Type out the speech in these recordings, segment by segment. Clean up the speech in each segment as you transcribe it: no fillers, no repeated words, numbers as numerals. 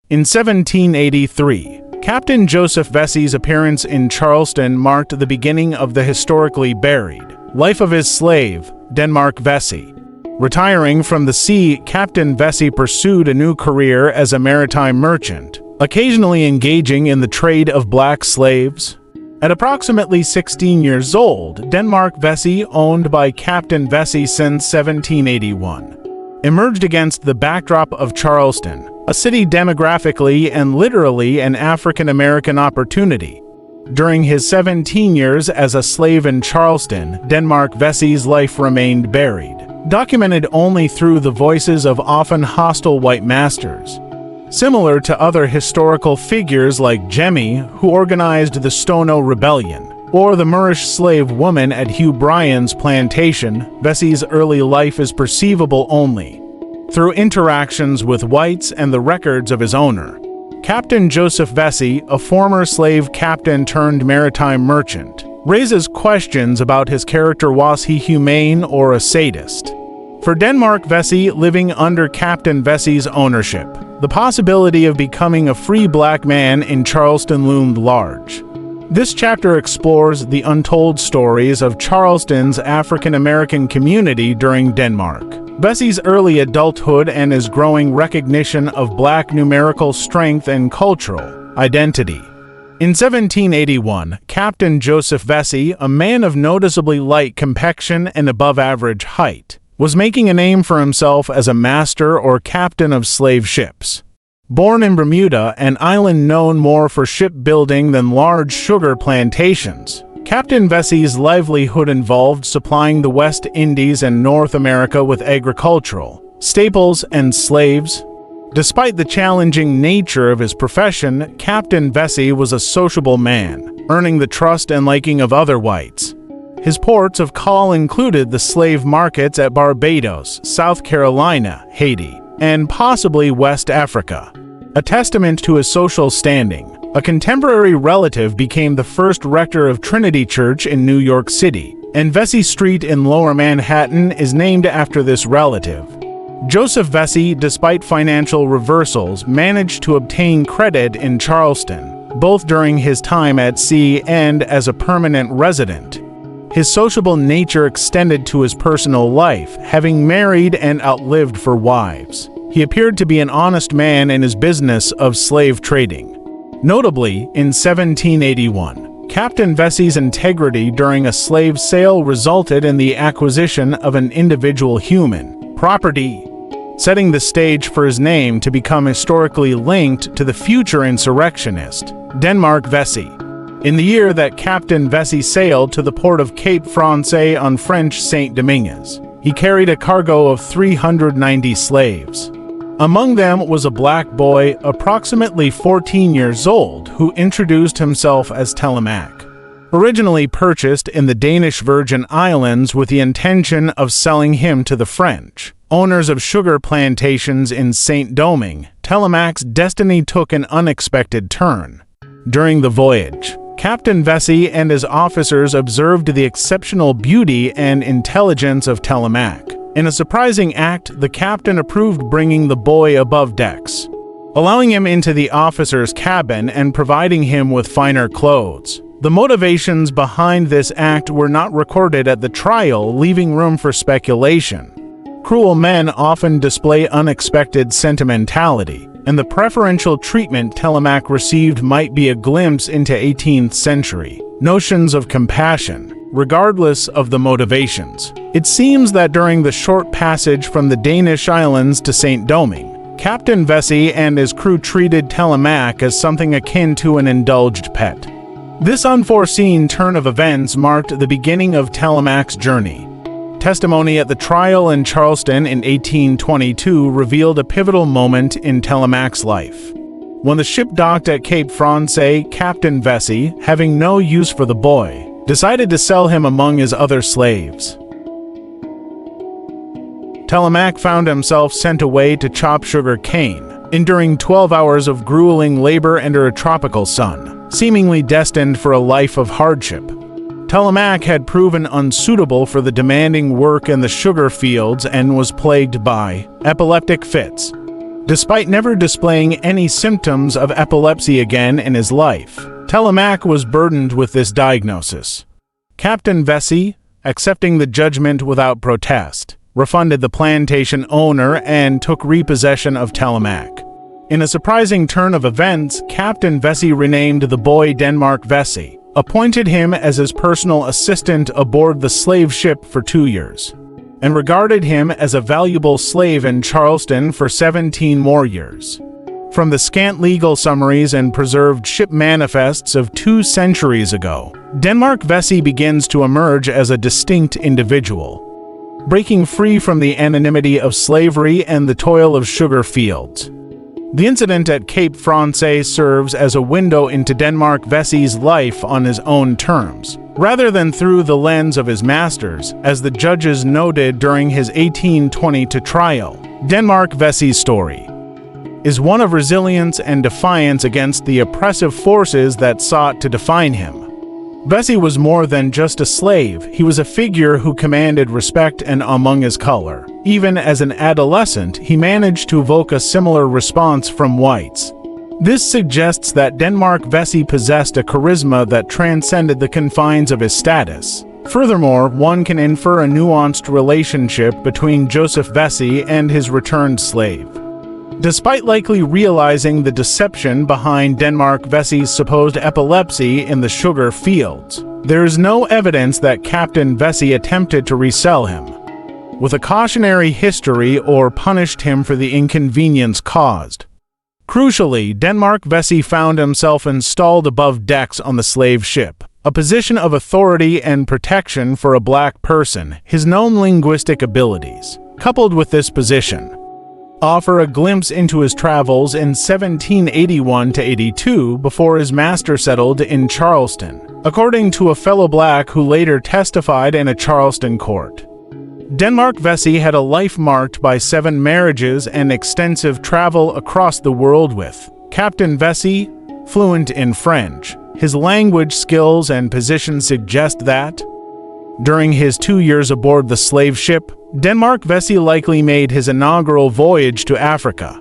In 1783, Captain Joseph Vesey's appearance in Charleston marked the beginning of the historically buried life of his slave, Denmark Vesey. Retiring from the sea, Captain Vesey pursued a new career as a maritime merchant, occasionally engaging in the trade of black slaves. At approximately 16 years old, Denmark Vesey, owned by Captain Vesey since 1781, emerged against the backdrop of Charleston, a city demographically and literally an African-American opportunity. During his 17 years as a slave in Charleston, Denmark Vesey's life remained buried, documented only through the voices of often hostile white masters. Similar to other historical figures like Jemmy, who organized the Stono Rebellion, or the Moorish slave woman at Hugh Bryan's plantation, Vesey's early life is perceivable only through interactions with whites and the records of his owner. Captain Joseph Vesey, a former slave captain turned maritime merchant, raises questions about his character. Was he humane or a sadist? For Denmark Vesey, living under Captain Vesey's ownership, the possibility of becoming a free black man in Charleston loomed large. This chapter explores the untold stories of Charleston's African-American community during Denmark Vesey's early adulthood and his growing recognition of black numerical strength and cultural identity. In 1781, Captain Joseph Vesey, a man of noticeably light complexion and above-average height, was making a name for himself as a master or captain of slave ships. Born in Bermuda, an island known more for shipbuilding than large sugar plantations, Captain Vesey's livelihood involved supplying the West Indies and North America with agricultural staples and slaves. Despite the challenging nature of his profession, Captain Vesey was a sociable man, earning the trust and liking of other whites. His ports of call included the slave markets at Barbados, South Carolina, Haiti, and possibly West Africa. A testament to his social standing, a contemporary relative became the first rector of Trinity Church in New York City, and Vesey Street in Lower Manhattan is named after this relative. Joseph Vesey, despite financial reversals, managed to obtain credit in Charleston, both during his time at sea and as a permanent resident. His sociable nature extended to his personal life, having married and outlived 4 wives. He appeared to be an honest man in his business of slave trading. Notably, in 1781, Captain Vesey's integrity during a slave sale resulted in the acquisition of an individual human property, setting the stage for his name to become historically linked to the future insurrectionist, Denmark Vesey. In the year that Captain Vesey sailed to the port of Cape Francais on French Saint-Dominguez, he carried a cargo of 390 slaves. Among them was a black boy, approximately 14 years old, who introduced himself as Telemaque. Originally purchased in the Danish Virgin Islands with the intention of selling him to the French owners of sugar plantations in Saint-Domingue, Telemaque's destiny took an unexpected turn. During the voyage, Captain Vesey and his officers observed the exceptional beauty and intelligence of Telemaque. In a surprising act, the captain approved bringing the boy above decks, allowing him into the officer's cabin and providing him with finer clothes. The motivations behind this act were not recorded at the trial, leaving room for speculation. Cruel men often display unexpected sentimentality, and the preferential treatment Telemaque received might be a glimpse into 18th century notions of compassion, regardless of the motivations. It seems that during the short passage from the Danish islands to Saint-Domingue, Captain Vesey and his crew treated Telemaque as something akin to an indulged pet. This unforeseen turn of events marked the beginning of Telemaque's journey. Testimony at the trial in Charleston in 1822 revealed a pivotal moment in Telemaque's life. When the ship docked at Cape Francais, Captain Vesey, having no use for the boy, decided to sell him among his other slaves. Telemaque found himself sent away to chop sugar cane, enduring 12 hours of grueling labor under a tropical sun, seemingly destined for a life of hardship. Telemaque had proven unsuitable for the demanding work in the sugar fields and was plagued by epileptic fits. Despite never displaying any symptoms of epilepsy again in his life, Telemaque was burdened with this diagnosis. Captain Vesey, accepting the judgment without protest, refunded the plantation owner and took repossession of Telemaque. In a surprising turn of events, Captain Vesey renamed the boy Denmark Vesey, appointed him as his personal assistant aboard the slave ship for 2 years, and regarded him as a valuable slave in Charleston for 17 more years. From the scant legal summaries and preserved ship manifests of 2 centuries ago, Denmark Vesey begins to emerge as a distinct individual, breaking free from the anonymity of slavery and the toil of sugar fields. The incident at Cape Francais serves as a window into Denmark Vesey's life on his own terms, rather than through the lens of his masters, as the judges noted during his 1822 trial. Denmark Vesey's story is one of resilience and defiance against the oppressive forces that sought to define him. Vesey was more than just a slave. He was a figure who commanded respect and among his color. Even as an adolescent, he managed to evoke a similar response from whites. This suggests that Denmark Vesey possessed a charisma that transcended the confines of his status. Furthermore, one can infer a nuanced relationship between Joseph Vesey and his returned slave. Despite likely realizing the deception behind Denmark Vesey's supposed epilepsy in the sugar fields, there is no evidence that Captain Vesey attempted to resell him with a cautionary history or punished him for the inconvenience caused. Crucially, Denmark Vesey found himself installed above decks on the slave ship, a position of authority and protection for a black person. His known linguistic abilities, coupled with this position, offer a glimpse into his travels in 1781–82 before his master settled in Charleston, according to a fellow black who later testified in a Charleston court. Denmark Vesey had a life marked by 7 marriages and extensive travel across the world with Captain Vesey, fluent in French. His language skills and position suggest that, during his 2 years aboard the slave ship, Denmark Vesey likely made his inaugural voyage to Africa.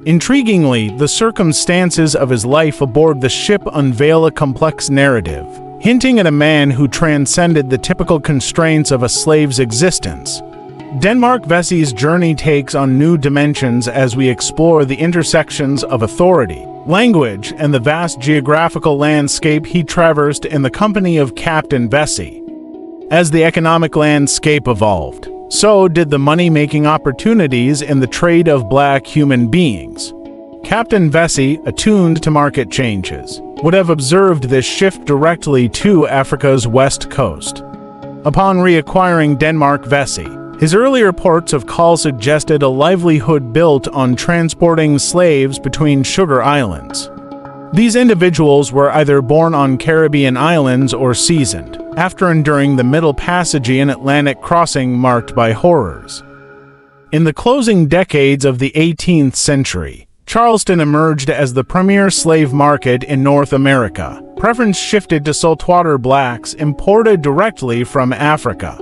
Intriguingly, the circumstances of his life aboard the ship unveil a complex narrative, hinting at a man who transcended the typical constraints of a slave's existence. Denmark Vesey's journey takes on new dimensions as we explore the intersections of authority, language, and the vast geographical landscape he traversed in the company of Captain Vesey. As the economic landscape evolved, so did the money-making opportunities in the trade of black human beings. Captain Vesey, attuned to market changes, would have observed this shift directly to Africa's west coast. Upon reacquiring Denmark Vesey, his early reports of call suggested a livelihood built on transporting slaves between sugar islands. These individuals were either born on Caribbean islands or seasoned, after enduring the Middle Passage and Atlantic crossing marked by horrors. In the closing decades of the 18th century, Charleston emerged as the premier slave market in North America. Preference shifted to saltwater blacks imported directly from Africa.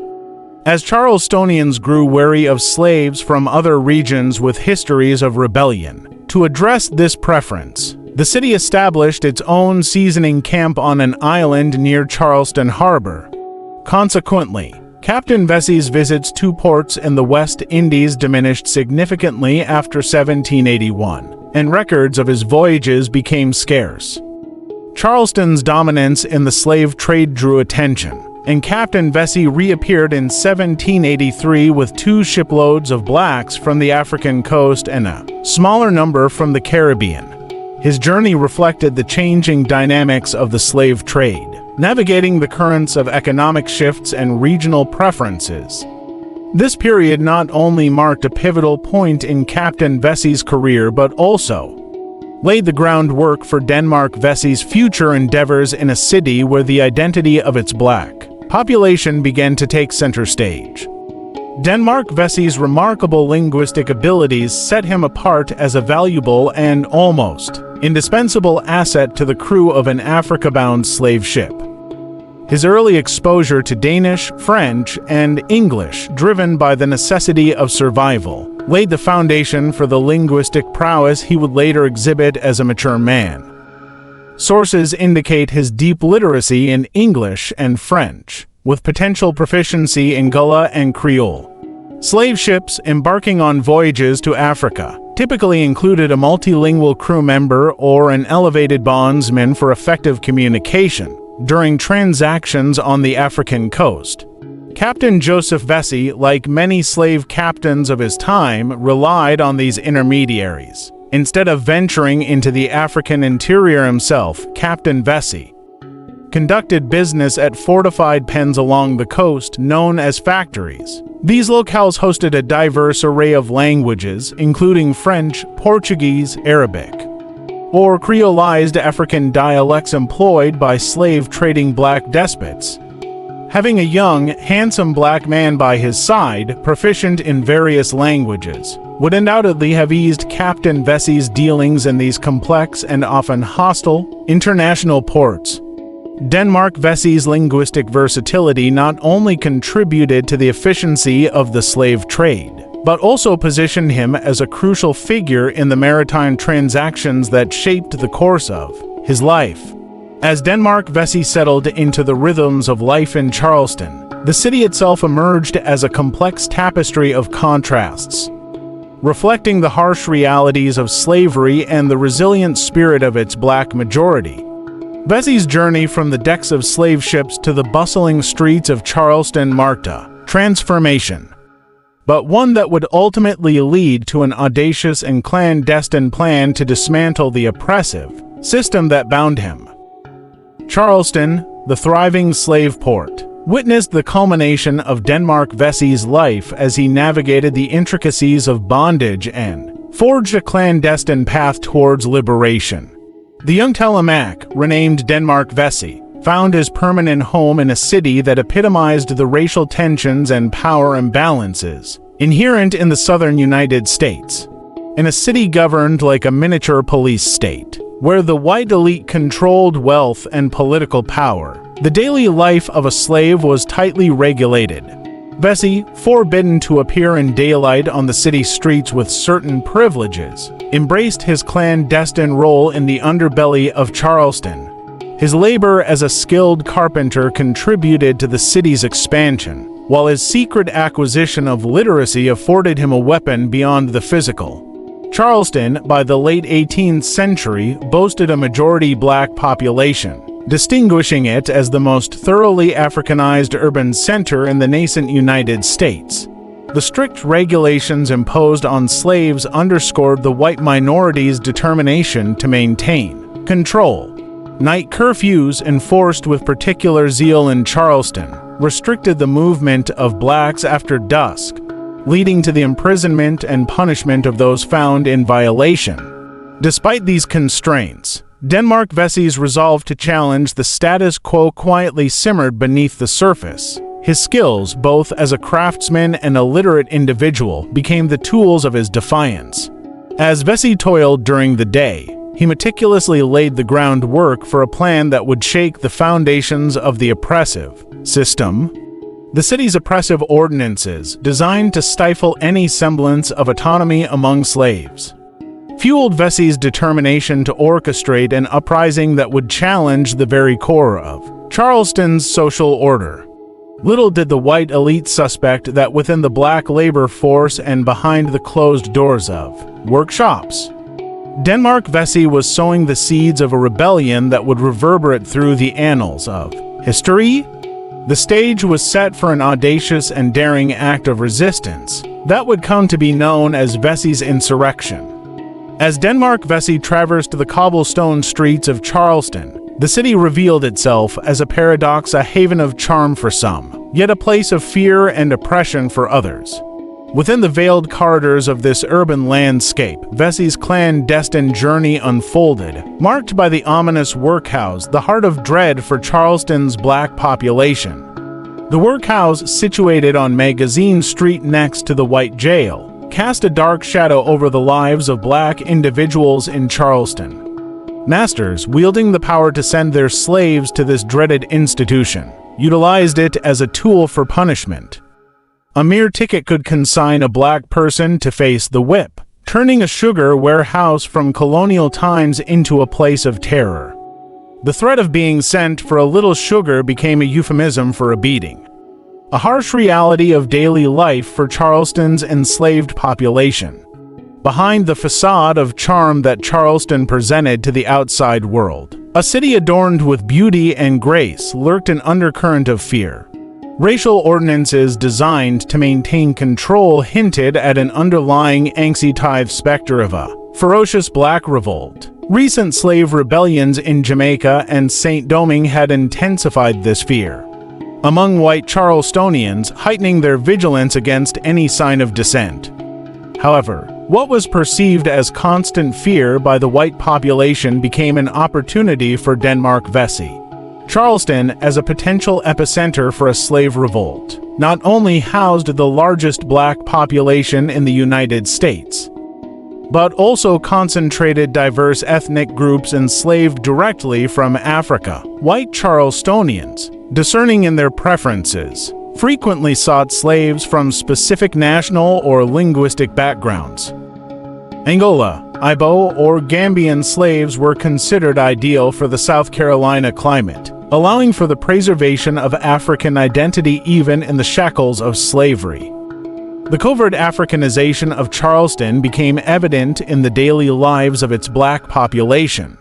As Charlestonians grew wary of slaves from other regions with histories of rebellion, to address this preference, the city established its own seasoning camp on an island near Charleston Harbor. Consequently, Captain Vesey's visits to ports in the West Indies diminished significantly after 1781, and records of his voyages became scarce. Charleston's dominance in the slave trade drew attention, and Captain Vesey reappeared in 1783 with 2 shiploads of blacks from the African coast and a smaller number from the Caribbean. His journey reflected the changing dynamics of the slave trade, navigating the currents of economic shifts and regional preferences. This period not only marked a pivotal point in Captain Vesey's career but also laid the groundwork for Denmark Vesey's future endeavors in a city where the identity of its black population began to take center stage. Denmark Vesey's remarkable linguistic abilities set him apart as a valuable and almost indispensable asset to the crew of an Africa-bound slave ship. His early exposure to Danish, French, and English, driven by the necessity of survival, laid the foundation for the linguistic prowess he would later exhibit as a mature man. Sources indicate his deep literacy in English and French, with potential proficiency in Gullah and Creole. Slave ships embarking on voyages to Africa typically included a multilingual crew member or an elevated bondsman for effective communication during transactions on the African coast. Captain Joseph Vesey, like many slave captains of his time, relied on these intermediaries. Instead of venturing into the African interior himself, Captain Vesey conducted business at fortified pens along the coast known as factories. These locales hosted a diverse array of languages, including French, Portuguese, Arabic, or creolized African dialects employed by slave-trading black despots. Having a young, handsome black man by his side, proficient in various languages, would undoubtedly have eased Captain Vesey's dealings in these complex and often hostile international ports. Denmark Vesey's linguistic versatility not only contributed to the efficiency of the slave trade, but also positioned him as a crucial figure in the maritime transactions that shaped the course of his life. As Denmark Vesey settled into the rhythms of life in Charleston, the city itself emerged as a complex tapestry of contrasts, reflecting the harsh realities of slavery and the resilient spirit of its black majority. Vesey's journey from the decks of slave ships to the bustling streets of Charleston marked a transformation, but one that would ultimately lead to an audacious and clandestine plan to dismantle the oppressive system that bound him. Charleston, the thriving slave port, witnessed the culmination of Denmark Vesey's life as he navigated the intricacies of bondage and forged a clandestine path towards liberation. The young Telemaque, renamed Denmark Vesey, found his permanent home in a city that epitomized the racial tensions and power imbalances inherent in the southern United States. In a city governed like a miniature police state, where the white elite controlled wealth and political power, the daily life of a slave was tightly regulated. Vesey, forbidden to appear in daylight on the city streets with certain privileges, embraced his clandestine role in the underbelly of Charleston. His labor as a skilled carpenter contributed to the city's expansion, while his secret acquisition of literacy afforded him a weapon beyond the physical. Charleston, by the late 18th century, boasted a majority black population, distinguishing it as the most thoroughly Africanized urban center in the nascent United States. The strict regulations imposed on slaves underscored the white minority's determination to maintain control. Night curfews, enforced with particular zeal in Charleston, restricted the movement of blacks after dusk, leading to the imprisonment and punishment of those found in violation. Despite these constraints, Denmark Vesey's resolve to challenge the status quo quietly simmered beneath the surface. His skills, both as a craftsman and a literate individual, became the tools of his defiance. As Vesey toiled during the day, he meticulously laid the groundwork for a plan that would shake the foundations of the oppressive system. The city's oppressive ordinances, designed to stifle any semblance of autonomy among slaves, fueled Vesey's determination to orchestrate an uprising that would challenge the very core of Charleston's social order. Little did the white elite suspect that within the black labor force and behind the closed doors of workshops, Denmark Vesey was sowing the seeds of a rebellion that would reverberate through the annals of history. The stage was set for an audacious and daring act of resistance that would come to be known as Vesey's insurrection. As Denmark Vesey traversed the cobblestone streets of Charleston, the city revealed itself as a paradox, a haven of charm for some, yet a place of fear and oppression for others. Within the veiled corridors of this urban landscape, Vesey's clandestine journey unfolded, marked by the ominous workhouse, the heart of dread for Charleston's black population. The workhouse, situated on Magazine Street next to the White Jail, cast a dark shadow over the lives of black individuals in Charleston. Masters, wielding the power to send their slaves to this dreaded institution, utilized it as a tool for punishment. A mere ticket could consign a black person to face the whip, turning a sugar warehouse from colonial times into a place of terror. The threat of being sent for a little sugar became a euphemism for a beating, a harsh reality of daily life for Charleston's enslaved population. Behind the facade of charm that Charleston presented to the outside world, a city adorned with beauty and grace, lurked an undercurrent of fear. Racial ordinances designed to maintain control hinted at an underlying angsty specter of a ferocious black revolt. Recent slave rebellions in Jamaica and St. Domingue had intensified this fear among white Charlestonians, heightening their vigilance against any sign of dissent. However, what was perceived as constant fear by the white population became an opportunity for Denmark Vesey. Charleston, as a potential epicenter for a slave revolt, not only housed the largest black population in the United States, but also concentrated diverse ethnic groups enslaved directly from Africa. White Charlestonians, discerning in their preferences, frequently sought slaves from specific national or linguistic backgrounds. Angola, Ibo, or Gambian slaves were considered ideal for the South Carolina climate, allowing for the preservation of African identity even in the shackles of slavery. The covert Africanization of Charleston became evident in the daily lives of its black population.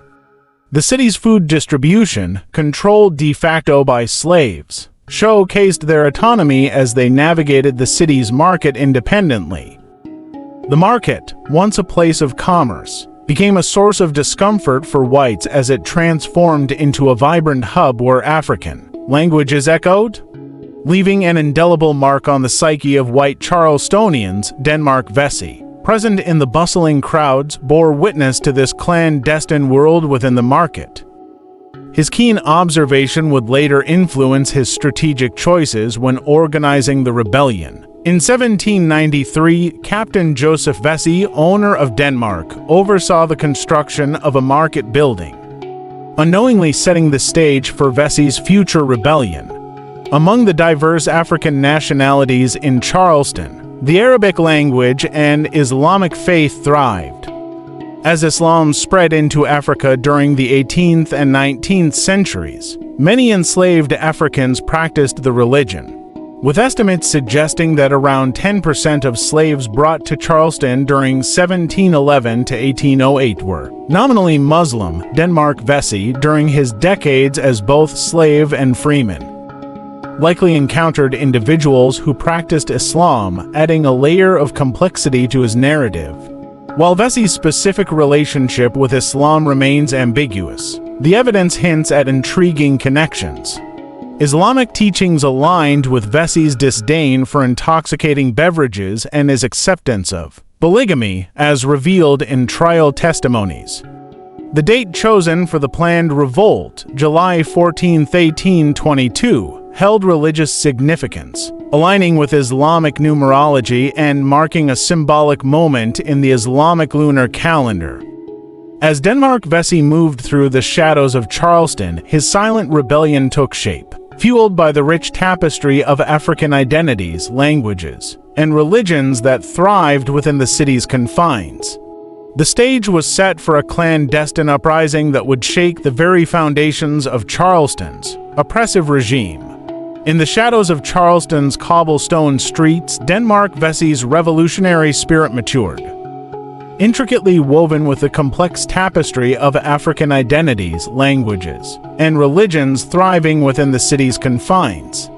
The city's food distribution, controlled de facto by slaves, showcased their autonomy as they navigated the city's market independently. The market, once a place of commerce, became a source of discomfort for whites as it transformed into a vibrant hub where African languages echoed, leaving an indelible mark on the psyche of white Charlestonians. Denmark Vesey, present in the bustling crowds, bore witness to this clandestine world within the market. His keen observation would later influence his strategic choices when organizing the rebellion. In 1793, Captain Joseph Vesey, owner of Denmark, oversaw the construction of a market building, unknowingly setting the stage for Vesey's future rebellion. Among the diverse African nationalities in Charleston, the Arabic language and Islamic faith thrived. As Islam spread into Africa during the 18th and 19th centuries, many enslaved Africans practiced the religion, with estimates suggesting that around 10% of slaves brought to Charleston during 1711 to 1808 were nominally Muslim. Denmark Vesey, during his decades as both slave and freeman, likely encountered individuals who practiced Islam, adding a layer of complexity to his narrative. While Vesey's specific relationship with Islam remains ambiguous, the evidence hints at intriguing connections. Islamic teachings aligned with Vesey's disdain for intoxicating beverages and his acceptance of polygamy, as revealed in trial testimonies. The date chosen for the planned revolt, July 14, 1822, held religious significance, aligning with Islamic numerology and marking a symbolic moment in the Islamic lunar calendar. As Denmark Vesey moved through the shadows of Charleston, his silent rebellion took shape, fueled by the rich tapestry of African identities, languages, and religions that thrived within the city's confines. The stage was set for a clandestine uprising that would shake the very foundations of Charleston's oppressive regime. In the shadows of Charleston's cobblestone streets, Denmark Vesey's revolutionary spirit matured, intricately woven with the complex tapestry of African identities, languages, and religions thriving within the city's confines.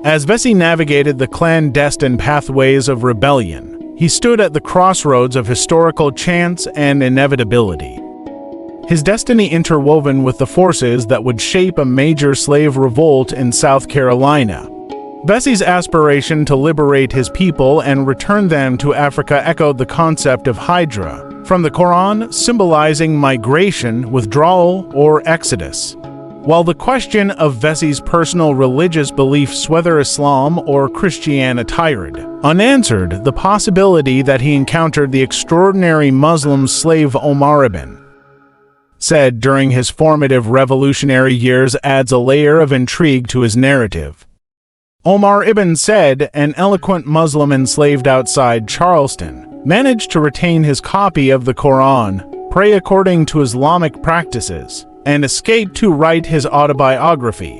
As Vesey navigated the clandestine pathways of rebellion, he stood at the crossroads of historical chance and inevitability, his destiny interwoven with the forces that would shape a major slave revolt in South Carolina. Vesey's aspiration to liberate his people and return them to Africa echoed the concept of hijra, from the Quran, symbolizing migration, withdrawal, or exodus. While the question of Vesey's personal religious beliefs, whether Islam or Christianity, unanswered, the possibility that he encountered the extraordinary Muslim slave Omar ibn said during his formative revolutionary years adds a layer of intrigue to his narrative. Omar ibn Said, an eloquent Muslim enslaved outside Charleston, managed to retain his copy of the Quran, pray according to Islamic practices, and escape to write his autobiography.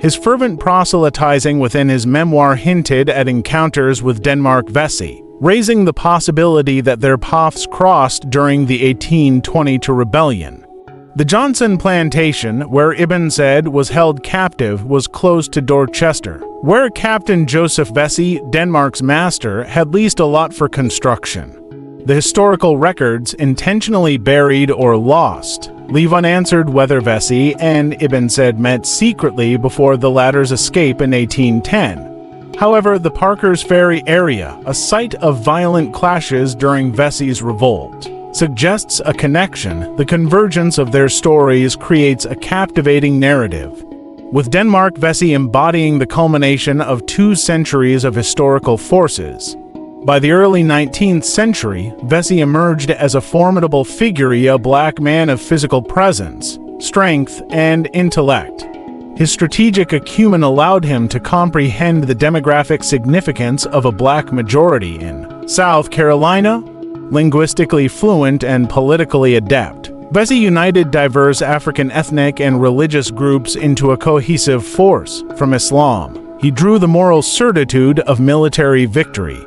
His fervent proselytizing within his memoir hinted at encounters with Denmark Vesey, raising the possibility that their paths crossed during the 1822 rebellion. The Johnson plantation, where Ibn Said was held captive, was close to Dorchester, where Captain Joseph Vesey, Denmark's master, had leased a lot for construction. The historical records, intentionally buried or lost, leave unanswered whether Vesey and Ibn Said met secretly before the latter's escape in 1810. However, the Parker's Ferry area, a site of violent clashes during Vesey's revolt, suggests a connection. The convergence of their stories creates a captivating narrative, with Denmark Vesey embodying the culmination of 2 centuries of historical forces. By the early 19th century, Vesey emerged as a formidable figure, a black man of physical presence, strength, and intellect. His strategic acumen allowed him to comprehend the demographic significance of a black majority in South Carolina. Linguistically fluent and politically adept, Vesey united diverse African ethnic and religious groups into a cohesive force. From Islam, he drew the moral certitude of military victory,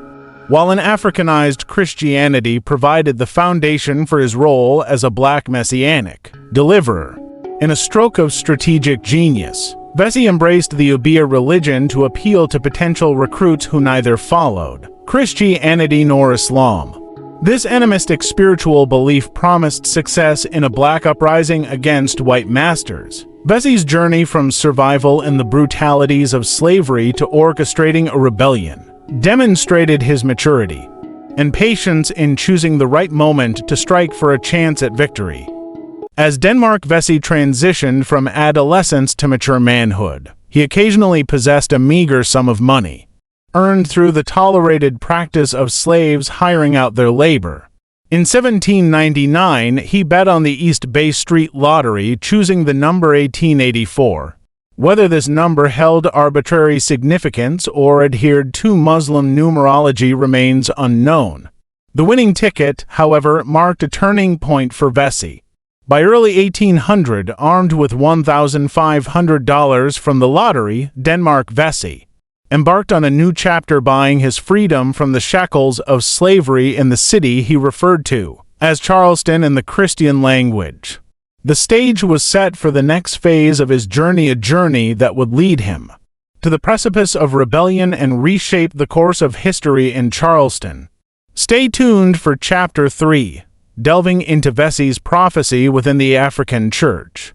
while an Africanized Christianity provided the foundation for his role as a black messianic deliverer. In a stroke of strategic genius, Vesey embraced the Obeah religion to appeal to potential recruits who neither followed Christianity nor Islam. This animistic spiritual belief promised success in a black uprising against white masters. Vesey's journey from survival in the brutalities of slavery to orchestrating a rebellion demonstrated his maturity and patience in choosing the right moment to strike for a chance at victory. As Denmark Vesey transitioned from adolescence to mature manhood, he occasionally possessed a meager sum of money, earned through the tolerated practice of slaves hiring out their labor. In 1799, he bet on the East Bay Street Lottery, choosing the number 1884. Whether this number held arbitrary significance or adhered to Muslim numerology remains unknown. The winning ticket, however, marked a turning point for Vesey. By early 1800, armed with $1,500 from the lottery, Denmark Vesey embarked on a new chapter, buying his freedom from the shackles of slavery in the city he referred to as Charleston in the Christian language. The stage was set for the next phase of his journey, a journey that would lead him to the precipice of rebellion and reshape the course of history in Charleston. Stay tuned for Chapter 3, delving into Vesey's prophecy within the African Church.